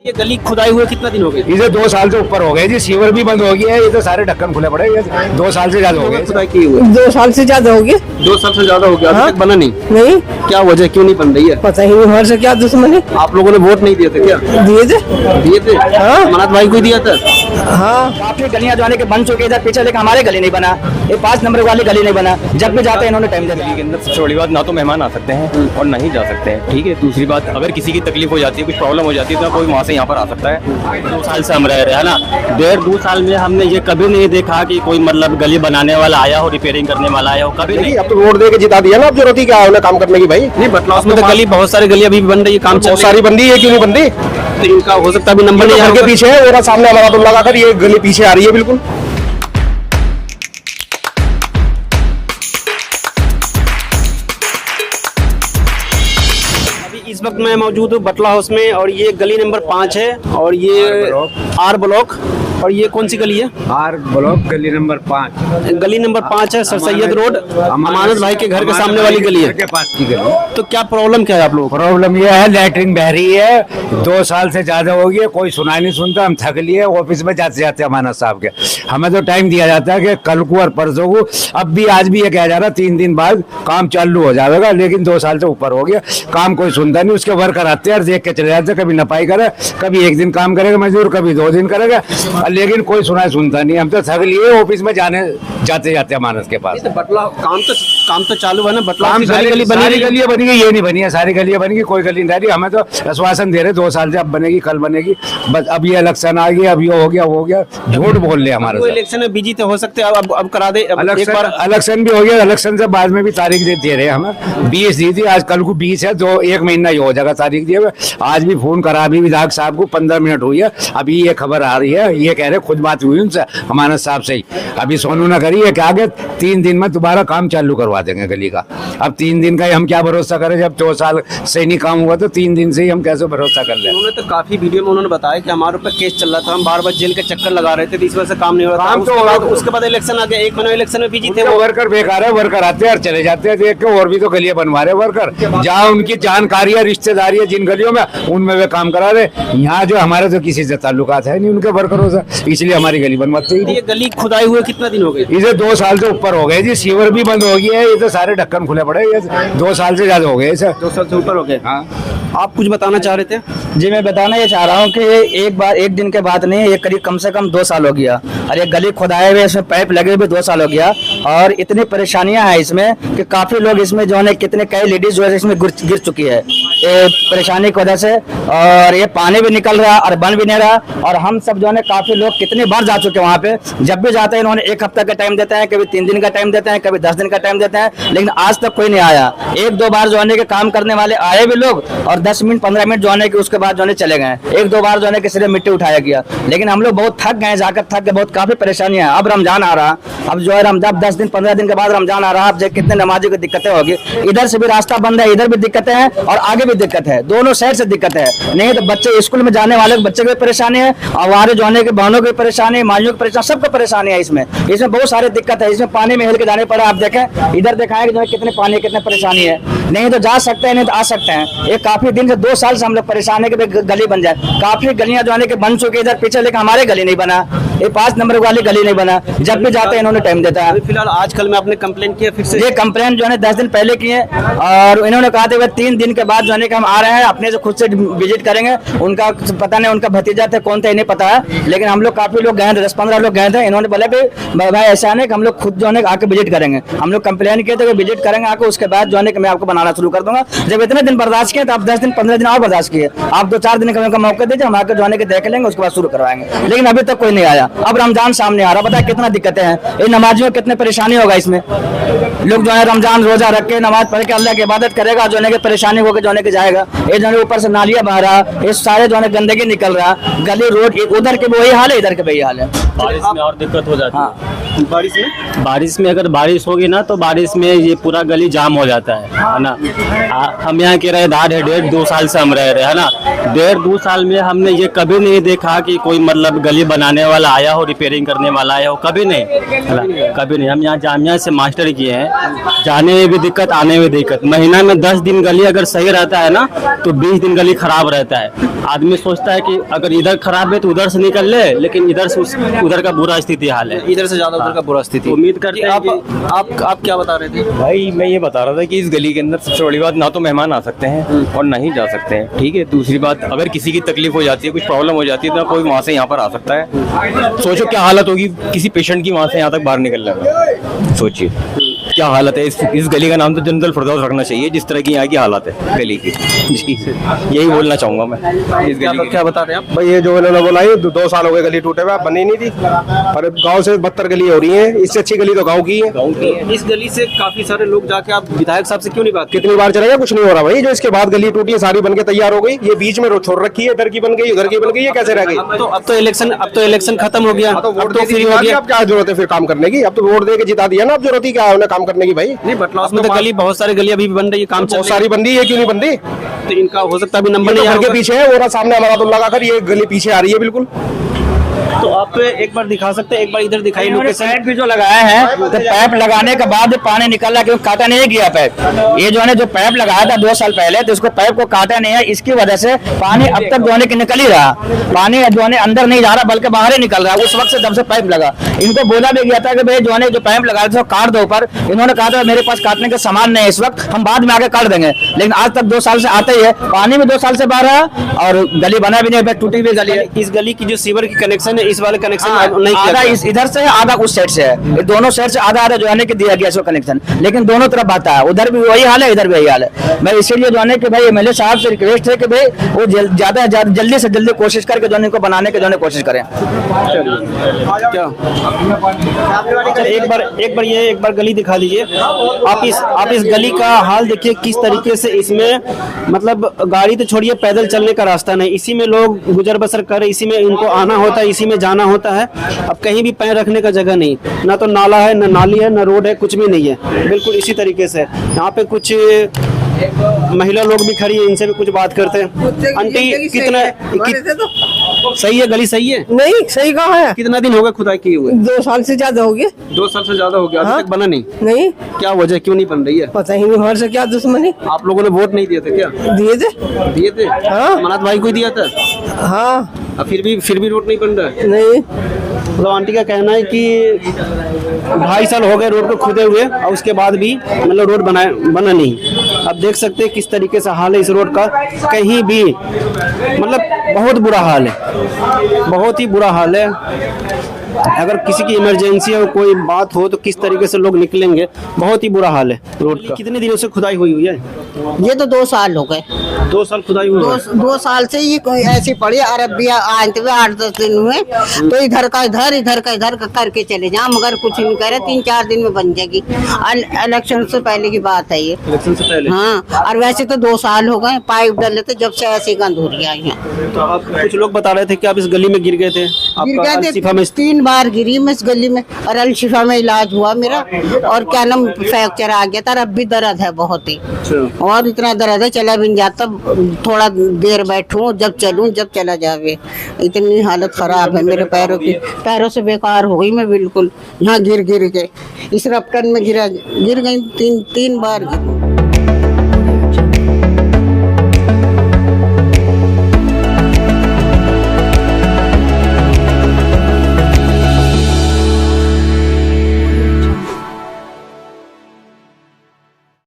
ये गली खुदाई हुए कितना दिन हो गए? इसे 2 साल से ऊपर हो गए जी। सीवर भी बंद हो गया है, ये तो सारे ढक्कन खुले पड़े। ये 2 साल से ज्यादा हो गए खुदाई किए हुए 2 साल से ज्यादा हो गया। 2 साल से ज्यादा हो गया, अभी तक बना नहीं। नहीं, क्या वजह, क्यों नहीं बन रही है? पता ही नहीं हमारे से क्या दुश्मनी। आप लोगों ने वोट नहीं दिए थे क्या? दिए थे। दिए थे? हाँ। अमरनाथ भाई को ही दिया था। हाँ, काफी गलियां जो है कि बन चुके, इधर पीछे लेकिन हमारे गली नहीं बना, ये 5 नंबर वाली गली नहीं बना। जब भी जाते हैं इन्होंने टाइम दे दिया। के अंदर सबसे बड़ी बात, ना तो मेहमान आ सकते हैं और ना ही जा सकते हैं, ठीक है। दूसरी बात, अगर किसी की तकलीफ हो जाती है, कुछ प्रॉब्लम हो जाती है, तो कोई वहाँ से यहाँ पर आ सकता है। 2 साल से हम रह रहे हैं ना, 1.5-2 साल में हमने ये कभी नहीं देखा कि कोई मतलब गली बनाने वाला आया हो, रिपेयरिंग करने वाला आया हो, कभी नहीं। अब तो वोट दे के जिता दिया ना, अब जरूरत ही क्या है उन्हें काम करने की भाई। नहीं, बटला उसमें तो गली, बहुत सारी गली अभी भी बन रही है, काम चल बहुत रही सारी बंदी है, क्यों नहीं बंदी? है। तो इनका हो सकता है अभी नंबर नहीं घर के आएगा। पीछे है, मेरा सामने हमारा तो लगाकर ये गली पीछे आ रही है बिल्कुल। इस वक्त मैं मौजूद हूँ बटला हाउस में, और ये गली नंबर 5 है, और ये आर ब्लॉक, और ये कौन सी गली है? आर ब्लॉक गली नंबर 5। गली नंबर 5 है, सर सैयद रोड, अमानत भाई के घर के सामने वाली गली है। के पास की गली। तो क्या प्रॉब्लम क्या है आप लोगों को? प्रॉब्लम ये है, लैटरिन बह रही है, 2 साल से ज्यादा हो गया, कोई सुनाई नहीं सुनता। हम थक लिए ऑफिस में जाते जाते अमानत साहब के। हमें तो टाइम दिया जाता है कि कल को और परसों को, अब भी आज भी ये कहा जा रहा 3 दिन बाद काम चालू हो जाएगा, लेकिन 2 साल से ऊपर हो गया, काम कोई सुनता नहीं। उसके वर्कर आते हैं और देख के चले जाते हैं, कभी नपाई करे, कभी 1 दिन काम करेगा मजदूर, कभी 2 दिन करेगा, लेकिन कोई सुनता नहीं। हम तो थक लिए ऑफिस में जाते जाते अमानत के पास। तो बटला काम तो चालू है ना, बटला काम की सारी गली बनी सारी रही है। गलियां बनी गई, ये नहीं बनी है, सारी गलियां बनी गई, कोई गली नहीं रही। हमें तो आश्वासन दे रहे 2 साल से, अब बनेगी, कल बनेगी, बस अब ये इलेक्शन आ गया, अब ये हो गया, वो हो गया, झूठ बोल रहे हमारे कोई साथ। इलेक्शन में बिजी तो हो सकते हैं, अब करा दे। अब एक बार इलेक्शन भी हो गया, इलेक्शन से बाद में भी तारीख दे रहे हैं हमें। 20 दी थी, आज कल को 20 है, 1 महीना ही हो जाएगा तारीख दिए हुए। आज भी फोन करा अभी विधायक साहब को, 15 मिनट हुई है, अभी ये खबर आ रही है, ये कह रहे खुद बात हुई उनसे, अमानत साहब से ही। अभी सोनू ने करी है कि आगे 3 दिन में दोबारा काम चालू करवा देंगे गली का। अब 3 दिन का ही हम क्या भरोसा करें, जब 2 साल से नहीं काम हुआ तो 3 दिन से ही हम कैसे भरोसा कर लें। उन्होंने तो काफी वीडियो में उन्होंने बताया कि हमारे ऊपर केस चल रहा था, हम बार-बार जेल के चक्कर लगा रहे थे, तो इस वजह से काम नहीं हो रहा था। उसके बाद इलेक्शन आ गया, 1 महीना इलेक्शन में बिजी थे। वर्कर बेकार है, वर्कर आते हैं और चले जाते हैं देख के, और भी तो गलियां बनवा रहे वर्कर, जहाँ उनकी जानकारी है, रिश्तेदारी है जिन गलियों में, उनमें वे काम करा रहे। यहाँ जो हमारे तो किसी से ताल्लुकात है नहीं उनके वर्करों से, इसलिए हमारी गली बनवाते ही। ये गली खुदाई हुए कितना दिन हो गए? इसे 2 साल से ऊपर हो गए जी। सीवर भी बंद हो गया है, ये तो सारे ढक्कन खुले पड़े। ये 2 साल से ज्यादा हो गए इसे। 2 साल से ऊपर हो गए। हाँ, आप कुछ बताना चाह रहे थे? जी, मैं बताना ये चाह रहा हूँ कि एक दिन के बाद नहीं, ये करीब कम से कम 2 साल हो गया, और ये गली खुदाए हुए, इसमें पाइप लगे हुए 2 साल हो गया, और इतनी परेशानियां हैं इसमें कि काफी लोग इसमें जो है, कितने कई लेडीज जो है इसमें गिर चुकी है ये परेशानी की वजह से। और ये पानी भी निकल रहा और बन भी नहीं रहा, और हम सब जो है काफी लोग कितनी बार जा चुके हैं वहाँ पे। जब भी जाते हैं इन्होंने 1 हफ्ता का टाइम देते हैं, कभी 3 दिन का टाइम देते हैं, कभी 10 दिन का टाइम देते हैं, लेकिन आज तक कोई नहीं आया। 1-2 बार जो है काम करने वाले आए भी लोग, और 10 मिनट 15 मिनट जो है कि उसके बाद जो है चले गए। 1-2 बार जो है किसी ने मिट्टी उठाया गया, लेकिन हम लोग बहुत थक गए, जाकर थक गए, बहुत काफी परेशानियां हैं। अब रमजान आ रहा, अब जो है रमजान 10 दिन 15 दिन के बाद रमजान आ रहा, अब कितने नमाजी को दिक्कतें होगी। इधर से भी रास्ता बंद है, इधर भी दिक्कतें हैं, और आगे भी दिक्कत है, दोनों साइड से दिक्कत है। नहीं तो बच्चे स्कूल में जाने वाले बच्चे की परेशानी है, और हमारे जो है बहनों की परेशानी है, माइयों की परेशानी, सबको परेशानी है इसमें बहुत सारी दिक्कत है। इसमें पानी में हिल के जाने पड़े। आप देखें, इधर दिखाएं कि जो है कितने पानी, कितने परेशानी है। नहीं तो जा सकते हैं, नहीं तो आ सकते हैं। ये काफी दिन से 2 साल से हम लोग परेशान है कि गली बन जाए। काफी गलियां जो है कि बन चुकी, इधर पीछे, लेकिन हमारे गली नहीं बना, ये 5 नंबर वाली गली नहीं बना। जब भी जाते हैं इन्होंने टाइम देता है। फिलहाल आजकल में आपने कंप्लेन किया फिर से? ये कंप्लेन जो है 10 दिन पहले की है, और इन्होंने कहा था 3 दिन के बाद जो है कि हम आ रहे हैं, अपने से खुद से विजिट करेंगे। उनका पता नहीं, उनका भतीजा थे, कौन थे नहीं पता है, लेकिन हम लोग काफी लोग गए थे, 10-15 लोग गए थे। इन्होंने बोला कि भाई ऐसा नहीं कि हम लोग खुद जो है आके विजिट करेंगे। हम लोग कंप्लेन किए थे कि विजिट करेंगे आके, उसके बाद जो है कि मैं आपको बनाना शुरू कर दूंगा। जब इतने दिन बर्दाश्त किए तो आप 10 दिन 15 दिन और बर्दाश्त किए, आप 2-4 दिन का मौका दीजिए, हम आके जो है देख लेंगे, उसके बाद शुरू करवाएंगे। लेकिन अभी तक कोई नहीं आया। अब रमजान सामने आ रहा, पता है कितना दिक्कतें हैं, ये नमाजियों को कितनी परेशानी होगा इसमें। लोग जो है रमजान रोजा रख के नमाज पढ़ के अल्लाह की इबादत करेगा, जो है कि परेशानी होकर जो है जाएगा। ये जो है ऊपर से नालियां बह रहा, ये सारे जो है गंदगी निकल रहा, गली रोड उधर के भी वही हाल है, इधर के भी वही हाल है। और इसमें और दिक्कत हो जाती है। हाँ। बारिश में अगर बारिश होगी ना तो बारिश में ये पूरा गली जाम हो जाता है ना। हम यहाँ के किराएदार है, 1.5-2 साल से हम रह रहे हैं ना। 1.5-2 साल में हमने ये कभी नहीं देखा कि कोई मतलब गली बनाने वाला आया हो, रिपेयरिंग करने वाला आया हो, कभी नहीं है ना, कभी नहीं। हम यहाँ जामिया से मास्टर किए हैं, जाने में भी दिक्कत, आने में दिक्कत। महीना में 10 दिन गली अगर सही रहता है ना तो 20 दिन गली खराब रहता है। आदमी सोचता है कि अगर इधर खराब है तो उधर से निकल ले, लेकिन इधर से उधर का बुरा स्थिति हाल है, इधर से ज्यादा उधर का बुरा स्थिति। उम्मीद करते हैं आप क्या बता रहे थे भाई? मैं ये बता रहा था कि इस गली के अंदर सबसे बड़ी बात, ना तो मेहमान आ सकते हैं और ना ही जा सकते हैं, ठीक है। दूसरी बात, अगर किसी की तकलीफ हो जाती है, कुछ प्रॉब्लम हो जाती है तो कोई वहाँ से यहाँ पर आ सकता है। सोचो क्या हालत होगी किसी पेशेंट की वहाँ से यहाँ तक बाहर निकलने में, सोचिए क्या हालत है। इस गली का नाम तो जनरल फिरदौस रखना चाहिए, जिस तरह की यहाँ की हालत है गली की। जी यही बोलना चाहूंगा मैं इस गली की। क्या बता रहे हैं आप? भाई ये जो इन्होंने बोला ये 2 साल हो गए गली टूटे हुए, बनी नहीं थी, और गांव से 72 गली हो रही है। इससे अच्छी गली तो गांव की है। इस गली से काफी सारे लोग जाके आप विधायक साहब से क्यों नहीं बात की? कितनी बार चलेगा, कुछ नहीं हो रहा भाई। जो इसके बाद गली टूटी है, सारी बन के तैयार हो गई, ये बीच में छोड़ रखी है, इधर की बन गई, उधर की बन गई, ये कैसे रह गई? अब तो इलेक्शन खत्म हो गया, तो अब वोट तो फ्री हो गया। अब क्या जरूरत है फिर काम करने की? अब तो वोट दे के जिता दिया ना, अब जरूरत ही क्या है उन्हें काम करने की भाई? नहीं, बटला में तो गली, बहुत सारी गली अभी भी बन रही है, काम बहुत सारी बन रही है, क्यों नहीं बन रही? तो इनका हो सकता है अभी नंबर नहीं घर के आएगा। पीछे है, और सामने हमारा तो लगाकर ये गली पीछे आ रही है बिल्कुल। तो आप एक बार दिखा सकते हैं, एक बार इधर दिखाइए लोकेशन। पाइप भी जो लगाया है तो पाइप लगाने के बाद पानी निकल रहा, क्योंकि काटा नहीं गया पाइप। ये जो है जो पाइप लगाया था 2 साल पहले, तो उसको पाइप को काटा नहीं है, इसकी वजह से पानी अब तक जो है कि निकल ही रहा। पानी जो है अंदर नहीं जा रहा बल्कि बाहर ही निकल रहा है। उस वक्त से जब से पाइप लगा, इनको बोला भी गया था कि भाई जो है जो पाइप लगाया था काट दो ऊपर। इन्होंने कहा था मेरे पास काटने का सामान नहीं है इस वक्त, हम बाद में आके काट देंगे। लेकिन आज तक 2 साल से आते ही है, पानी भी 2 साल से बाहर है और गली बना भी नहीं, टूटी हुई गली है। इस गली की जो सीवर की कनेक्शन है, इस वाले कनेक्शन नहीं आधा किया इस इधर से है, आधा उस साइड से है। ये दोनों साइड से आधा आधा जो है कि दिया गया इसको कनेक्शन, लेकिन दोनों तरफ आता है। उधर भी वही हाल है, इधर भी वही हाल है। मैं इसीलिए जो है कि भाई एमएलए साहब से रिक्वेस्ट है कि भाई वो ज्यादा जल्दी से जल्दी कोशिश करके जो है इनको बनाने की जो है कोशिश करें। क्या एक बार गली दिखा लीजिए। आप इस गली का हाल देखिए किस तरीके से। इसमें मतलब गाड़ी तो छोड़िए, पैदल चलने का रास्ता नहीं, इसी में लोग गुजर बसर करे, इसी में इनको आना होता है, इसी में जाना होता है। अब कहीं भी पैर रखने का जगह नहीं, ना तो नाला है, ना नाली है, ना रोड है, कुछ भी नहीं है। बिल्कुल इसी तरीके से यहाँ पे कुछ महिला लोग भी खड़ी है, इनसे भी कुछ बात करते हैं। आंटी सही है गली? सही है? नहीं सही कहाँ है? कितना दिन हो गया खुदाई किए हुए? 2 साल से ज्यादा हो गए। 2 साल से ज्यादा हो गया, अभी तक बना नहीं? नहीं, क्या वजह, क्यों नहीं बन रही है? पता ही नहीं हमारे से क्या दुश्मनी। आप लोगों ने वोट नहीं दिए थे क्या? दिए थे। दिए थे? हाँ। मनात भाई को ही दिया था? हाँ। अब फिर भी रोड नहीं बन रहा है? नहीं, मतलब आंटी का कहना है कि 2.5 साल हो गए रोड को खुदे हुए और उसके बाद भी मतलब रोड बना नहीं। अब देख सकते हैं किस तरीके से हाल है इस रोड का। कहीं भी मतलब बहुत बुरा हाल है, बहुत ही बुरा हाल है। अगर किसी की इमरजेंसी हो, कोई बात हो, तो किस तरीके से लोग निकलेंगे। बहुत ही बुरा हाल है रोड का। कितने दिनों से खुदाई हुई है? ये तो 2 साल हो गए। 2 साल खुदाई हुई है? 2 साल से ये कोई ऐसी पड़ी। अरब भी आए थे 8-10 दिन हुए, तो इधर का इधर का करके चले जाओ, मगर कुछ नहीं कह रहे। 3-4 दिन में बन जाएगी। इलेक्शन से पहले की बात है ये। इलेक्शन से पहले? हाँ, और वैसे तो 2 साल हो गए पाइप डाले थे जब से ऐसी गंद हो रही है। तो आप कुछ लोग बता रहे थे कि आप इस गली में गिर गए थे? गिर गए थे 3 बार गिरी मैं इस गली में, और अल शिफा में इलाज हुआ मेरा, और क्या नाम फ्रैक्चर आ गया था। अब भी दर्द है बहुत ही, और इतना दर्द है चला भी नहीं जाता। थोड़ा देर बैठूं, जब चलूं, जब चला जावे। इतनी हालत खराब है मेरे पैरों की, पैरों से बेकार हो गई मैं बिल्कुल। यहाँ गिर के इस रपटन में गिर गई 3 बार गिरी।